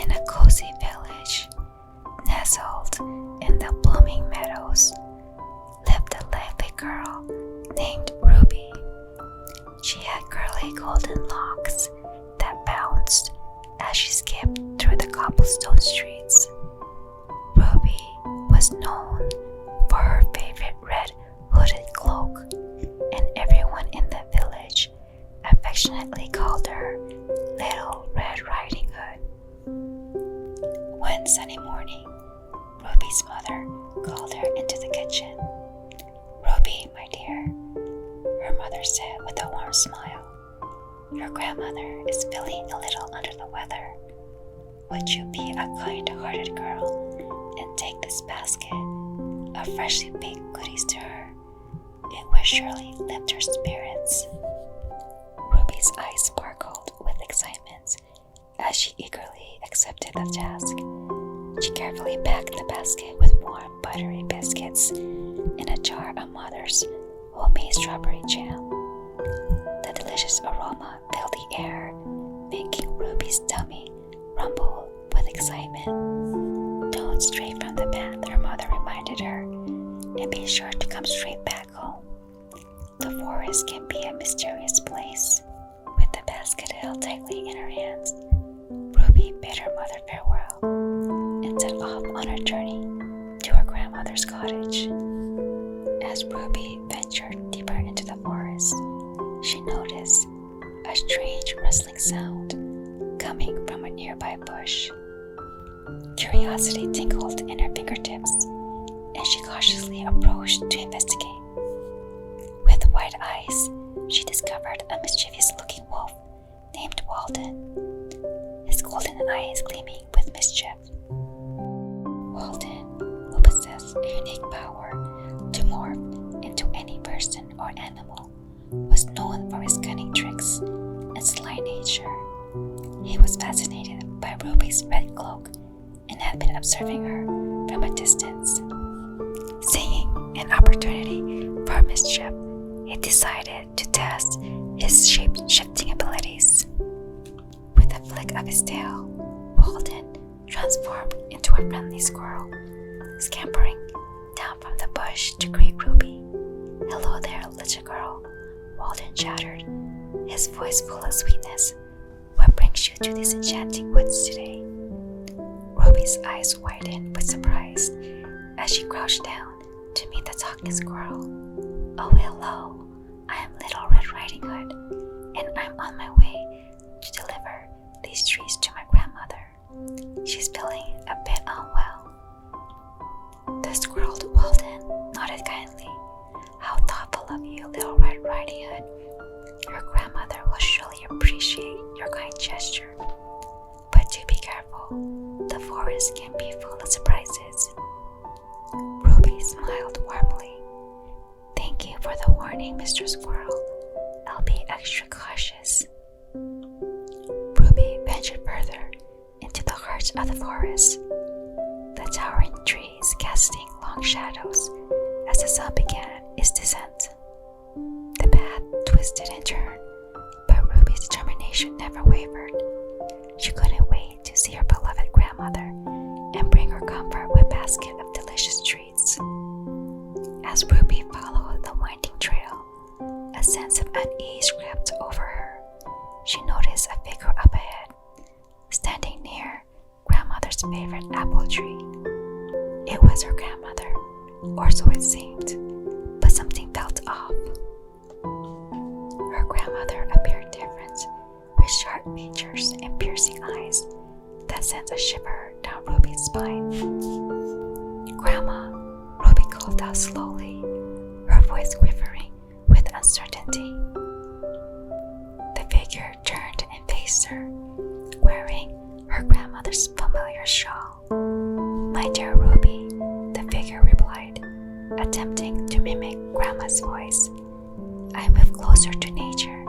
In a cozy village, nestled in the blooming meadows, lived a lively girl named Ruby. She had curly golden locks that bounced as she skipped through the cobblestone streets. Ruby was known for her favorite red hooded cloak, and everyone in the village affectionately called her Little Red Riding Hood. One sunny morning, Ruby's mother called her into the kitchen. "Ruby, my dear," her mother said with a warm smile, "your grandmother is feeling a little under the weather. Would you be a kind-hearted girl and take this basket of freshly baked goodies to her? It will surely lift her spirits." Ruby's eyes sparkled with excitement as she eagerly accepted the task. She carefully packed the basket with warm, buttery biscuits and a jar of Mother's homemade strawberry jam. The delicious aroma filled the air, making Ruby's tummy rumble with excitement. "Don't stray from the path," her mother reminded her, "and be sure to come straight back home. The forest can be a mysterious place." With the basket held tightly in her hands, Ruby bid her mother farewell and set off on her journey to her grandmother's cottage. As Ruby ventured deeper into the forest, she noticed a strange rustling sound coming from a nearby bush. Curiosity tingled in her fingertips, and she cautiously approached to investigate. With wide eyes, she discovered a mischievous-looking wolf named Walden, his golden eyes gleaming with mischief. Walden, who possessed a unique power to morph into any person or animal, was known for his cunning tricks and sly nature. He was fascinated by Ruby's red cloak and had been observing her from a distance. Seeing an opportunity for mischief, he decided to test his shape-shifting abilities. With a flick of his tail, Walden transformed into a friendly squirrel, scampering down from the bush to greet Ruby. "Hello there, little girl," Walden chattered, his voice full of sweetness. "What brings you to these enchanting woods today?" Ruby's eyes widened with surprise as she crouched down to meet the talking squirrel. "Oh, hello. I am Little Red Riding Hood, and I'm on my way to deliver these trees to my grandmother. She's feeling a bit unwell." The squirrel Walden nodded kindly. "How thoughtful of you, Little Red Riding Hood. Your grandmother will surely appreciate your kind gesture. But do be careful. The forest can be full of surprises." Ruby smiled warmly. "Thank you for the warning, Mr. Squirrel. I'll be extra cautious." Ruby ventured further into the heart of the forest, the towering trees casting long shadows as the sun began its descent. The path twisted and turned, but Ruby's determination never wavered. She couldn't wait to see her beloved grandmother and bring her comfort with a basket of delicious treats. As Ruby followed the winding trail, a sense of unease crept over her. She noticed a figure up ahead, standing near grandmother's favorite apple tree. It was her grandmother, or so it seemed, but something felt off. Her grandmother appeared different, with sharp features and piercing eyes that sent a shiver down Ruby's spine. "Grandma," Ruby called out slowly, her voice quivering with uncertainty. The figure turned and faced her, wearing her grandmother's familiar shawl. "My dear Ruby," the figure replied, attempting to mimic Grandma's voice, "I moved closer to nature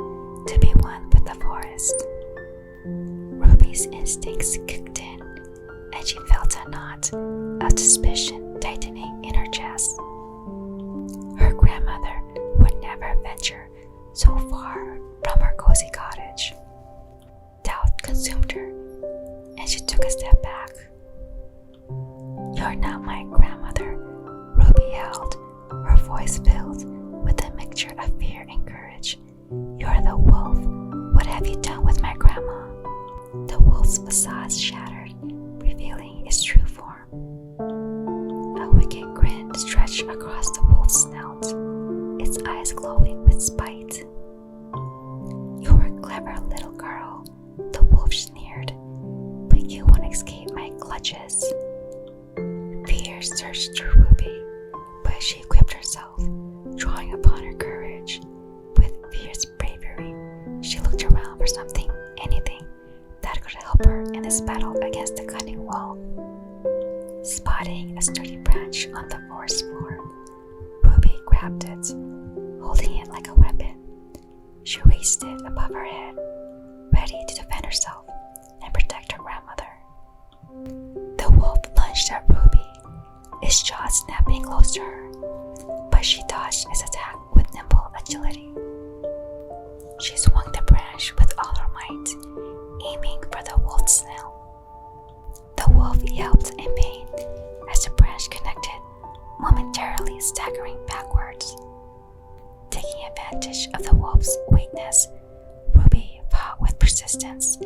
to be one with the forest." Ruby's instincts kicked in, and she felt a knot of suspicion tightening in her chest. Her grandmother would never venture so far from her cozy cottage. Doubt consumed her, and she took a step back. "You're not my grandmother," Ruby yelled, her voice filled with a mixture of fear and courage. "You're the wolf. What have you done with my grandma?" The wolf's facade shattered, revealing its true form. A wicked grin stretched across the wolf's snout, its eyes glowing with spite. "You're a clever little girl," the wolf sneered, "but you won't escape my clutches." Fear surged through Ruby, but she equipped herself, drawing upon her courage. With fierce bravery, she looked around for something, anything, that could help her in this battle against the cunning wall. Spotting a sturdy branch on the forest floor, Ruby grabbed it, holding it like a weapon. She raised it above her head, ready to defend herself and protect her grandmother. The wolf lunged at Ruby, its jaws snapping close to her, but she dodged its attack with nimble agility. She swung the branch with all her might, aiming for the wolf's snout. The wolf yelped in pain as the branch connected, momentarily staggering backwards. Taking advantage of the wolf's weakness, Ruby fought with persistence.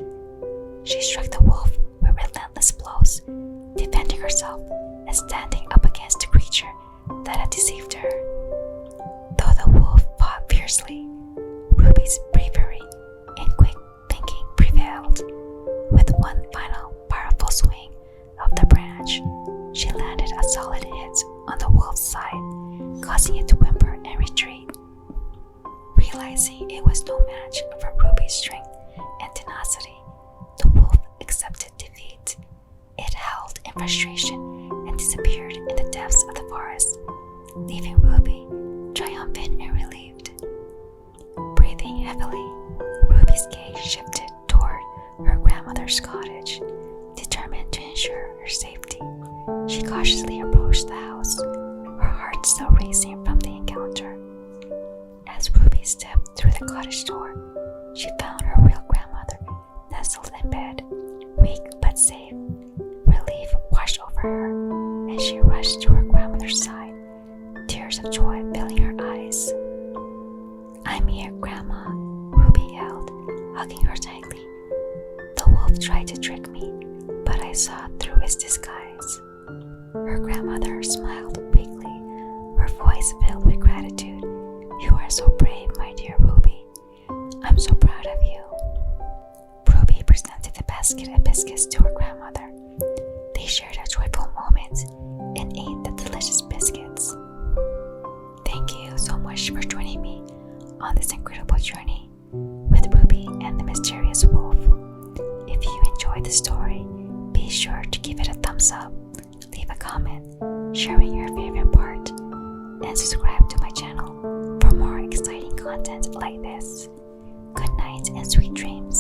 She struck the wolf with relentless blows, defending herself and standing up against the creature that had deceived her. Though the wolf fought fiercely, Ruby's bravery and quick thinking prevailed. With one final powerful swing of the branch, she landed a solid hit on the wolf's side, causing it to whimper and retreat. Realizing it was no match for Ruby's strength and tenacity, the wolf accepted defeat. It howled in frustration and disappeared in the depths of the forest, leaving Ruby triumphant and relieved. Breathing heavily, Ruby's gaze shifted toward her grandmother's cottage. Determined to ensure her safety, she cautiously approached the house, her heart still racing from the encounter. As Ruby stepped through the cottage door, she found her real grandmother nestled in bed, weak but safe. Relief washed over her, and she rushed to her grandmother's side, tears of joy filling her eyes. "I'm here, Grandma," Ruby yelled, hugging her tightly. "The wolf tried to trick me, but I saw through his disguise." Her grandmother smiled weakly, her voice filled with gratitude. "You are so brave, my dear Ruby. I'm so proud of you." Ruby presented the basket of biscuits to her grandmother. They shared a joyful moment and ate the delicious biscuits. Thank you so much for joining me on this incredible journey with Ruby and the Mysterious Wolf. If you enjoyed the story, be sure to give it a thumbs up, leave a comment sharing your favorite part, and subscribe to my channel for more exciting content like this. Good night and sweet dreams.